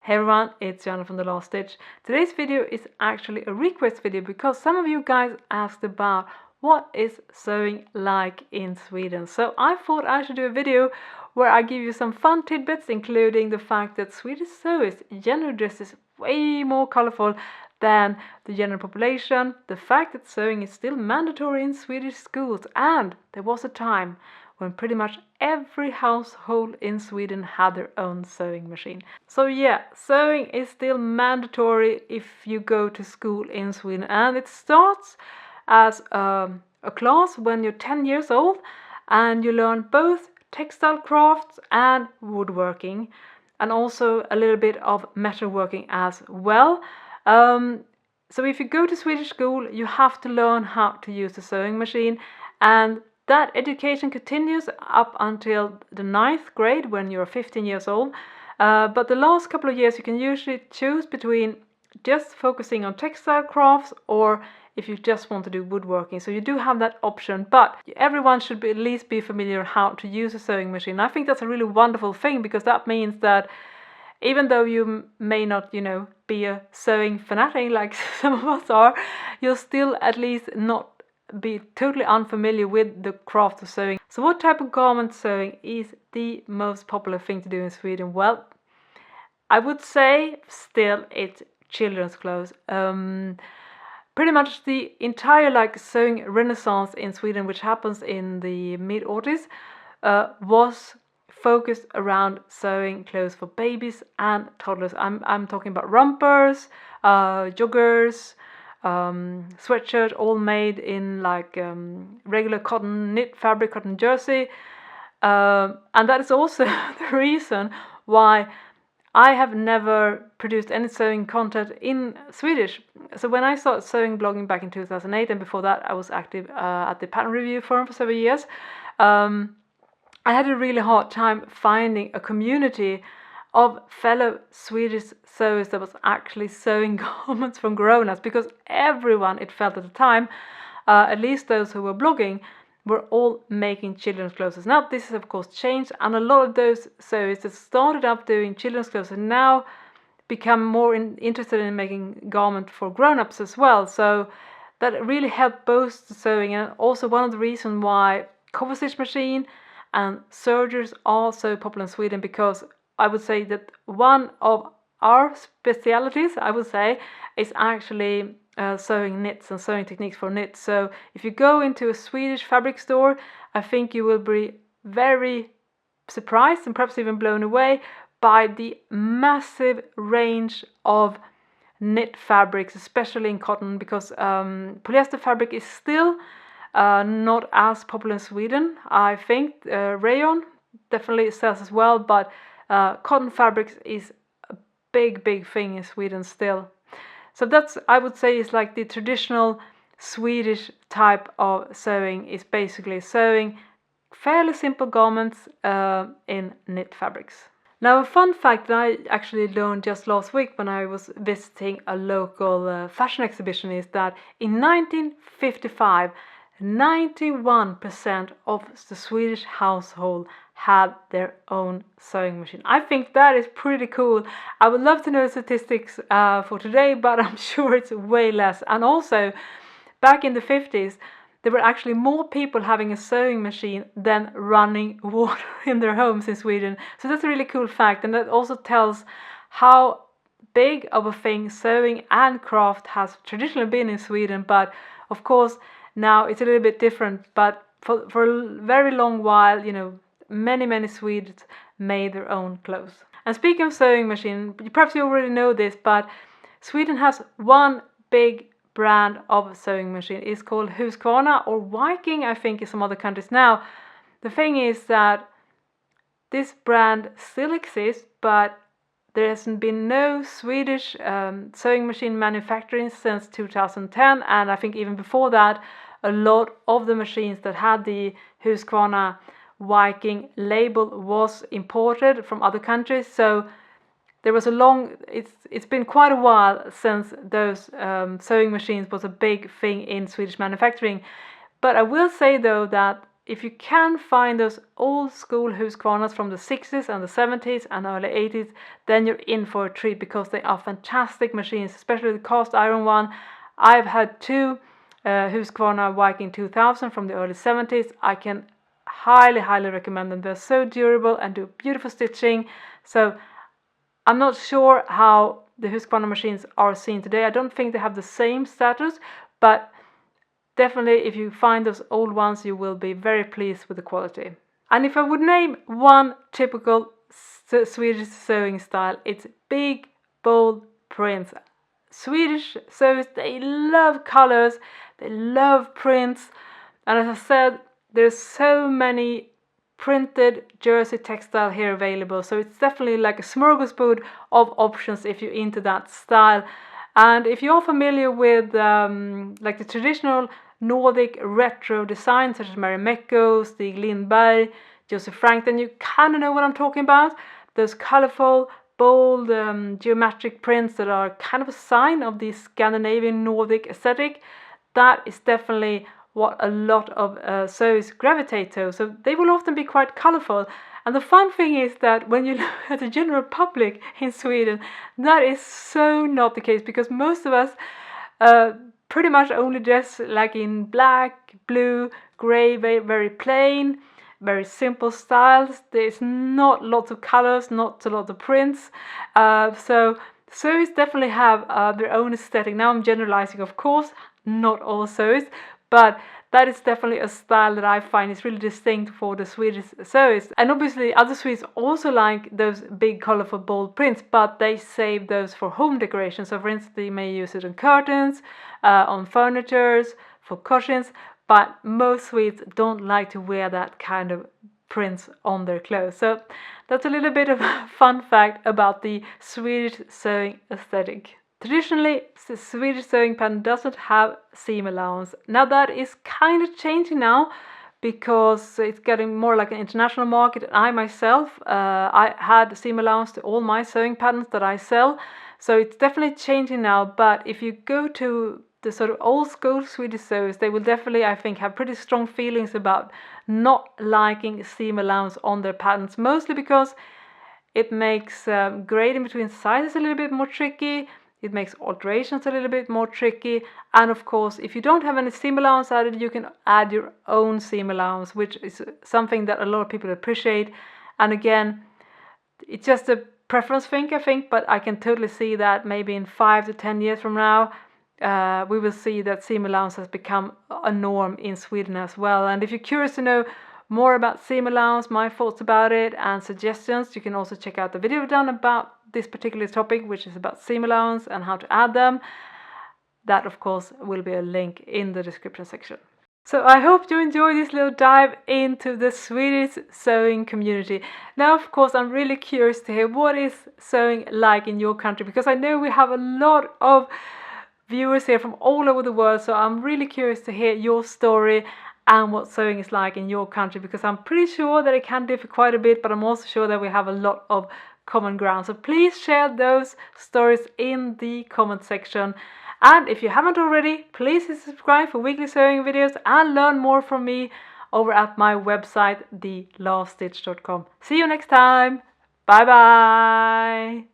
Hey everyone, it's Joanna from The Last Stitch. Today's video is actually a request video because some of you guys asked about what is sewing like in Sweden. So I thought I should do a video where I give you some fun tidbits, including the fact that Swedish sewers generally dresses way more colorful than the general population, the fact that sewing is still mandatory in Swedish schools, and there was a time when pretty much every household in Sweden had their own sewing machine. So yeah, sewing is still mandatory if you go to school in Sweden, and it starts as a class when you're 10 years old and you learn both textile crafts and woodworking, and also a little bit of metalworking as well. So if you go to Swedish school, you have to learn how to use the sewing machine, and that education continues up until the 9th grade when you're 15 years old. But the last couple of years you can usually choose between just focusing on textile crafts or if you just want to do woodworking. So you do have that option, but everyone should at least be familiar how to use a sewing machine. I think that's a really wonderful thing, because that means that even though you may not, be a sewing fanatic like some of us are, you'll still at least not be totally unfamiliar with the craft of sewing. So what type of garment sewing is the most popular thing to do in Sweden? Well, I would say still it's children's clothes. Pretty much the entire sewing renaissance in Sweden, which happens in the mid-aughties, was focused around sewing clothes for babies and toddlers. I'm talking about rompers, joggers, sweatshirt, all made in regular cotton knit fabric, cotton jersey, and that is also the reason why I have never produced any sewing content in Swedish. So when I started sewing blogging back in 2008, and before that I was active at the pattern review forum for several years, I had a really hard time finding a community of fellow Swedish sewers that was actually sewing garments from grown-ups, because everyone, it felt at the time, at least those who were blogging, were all making children's clothes. Now this has of course changed, and a lot of those sewers that started up doing children's clothes have now become more interested in making garment for grown-ups as well. So that really helped boost the sewing, and also one of the reasons why Coverstitch Machine and sergers are so popular in Sweden, because I would say that one of our specialities, I would say, is actually sewing knits and sewing techniques for knits. So if you go into a Swedish fabric store, I think you will be very surprised and perhaps even blown away by the massive range of knit fabrics, especially in cotton, because polyester fabric is still not as popular in Sweden. I think rayon definitely sells as well, but cotton fabrics is a big thing in Sweden still. So that's, I would say, is like the traditional Swedish type of sewing, is basically sewing fairly simple garments in knit fabrics. Now, a fun fact that I actually learned just last week when I was visiting a local fashion exhibition is that in 1955, 91% of the Swedish household had their own sewing machine. I think that is pretty cool. I would love to know the statistics for today, but I'm sure it's way less. And also, back in the 50s, there were actually more people having a sewing machine than running water in their homes in Sweden. So that's a really cool fact, and that also tells how big of a thing sewing and craft has traditionally been in Sweden. But of course, now it's a little bit different, but for a very long while, many Swedes made their own clothes. And speaking of sewing machine, perhaps you already know this, but Sweden has one big brand of sewing machine. It's called Husqvarna, or Viking, I think, in some other countries. Now, the thing is that this brand still exists, but there has been no Swedish sewing machine manufacturing since 2010, and I think even before that, a lot of the machines that had the Husqvarna Viking label was imported from other countries. So there was it's been quite a while since those sewing machines was a big thing in Swedish manufacturing. But I will say though that if you can find those old school Husqvarnas from the 60s and the 70s and early 80s, then you're in for a treat, because they are fantastic machines, especially the cast iron one. I've had two Husqvarna Viking 2000 from the early 70s. I can highly recommend them. They're so durable and do beautiful stitching. So I'm not sure how the Husqvarna machines are seen today. I don't think they have the same status, but definitely if you find those old ones, you will be very pleased with the quality. And if I would name one typical Swedish sewing style, it's big, bold prints. Swedish sewers, they love colors, they love prints, and as I said, there's so many printed jersey textile here available, so it's definitely like a smorgasbord of options if you're into that style. And if you're familiar with like the traditional Nordic retro designs such as Marimekko, Stig Lindberg, Joseph Frank, then you kind of know what I'm talking about. Those colorful, bold geometric prints that are kind of a sign of the Scandinavian Nordic aesthetic. That is definitely what a lot of sewers gravitate to. So they will often be quite colorful. And the fun thing is that when you look at the general public in Sweden, that is so not the case, because most of us pretty much only dress like in black, blue, gray, very plain, very simple styles. There's not lots of colors, not a lot of prints. So sewers definitely have their own aesthetic. Now I'm generalizing, of course, not all sewers, but that is definitely a style that I find is really distinct for the Swedish sewers. And obviously other Swedes also like those big colorful bold prints, but they save those for home decoration. So for instance, they may use it on curtains, on furniture, for cushions, but most Swedes don't like to wear that kind of prints on their clothes. So that's a little bit of a fun fact about the Swedish sewing aesthetic. Traditionally, the Swedish sewing pattern doesn't have seam allowance. Now that is kind of changing now, because it's getting more like an international market. I myself, I had seam allowance to all my sewing patterns that I sell. So it's definitely changing now. But if you go to the sort of old school Swedish sewers, they will definitely, I think, have pretty strong feelings about not liking seam allowance on their patterns, mostly because it makes grading between sizes a little bit more tricky. It makes alterations a little bit more tricky. And of course, if you don't have any seam allowance added, you can add your own seam allowance, which is something that a lot of people appreciate. And again, it's just a preference thing, I think, but I can totally see that maybe in 5 to 10 years from now, we will see that seam allowance has become a norm in Sweden as well. And if you're curious to know more about seam allowance, my thoughts about it, and suggestions, you can also check out the video I've done about this particular topic, which is about seam allowance and how to add them. That, of course, will be a link in the description section. So I hope you enjoyed this little dive into the Swedish sewing community. Now, of course, I'm really curious to hear what is sewing like in your country, because I know we have a lot of viewers here from all over the world. So I'm really curious to hear your story and what sewing is like in your country, because I'm pretty sure that it can differ quite a bit, but I'm also sure that we have a lot of common ground. So please share those stories in the comment section. And if you haven't already, please subscribe for weekly sewing videos and learn more from me over at my website, thelaststitch.com. See you next time. Bye bye.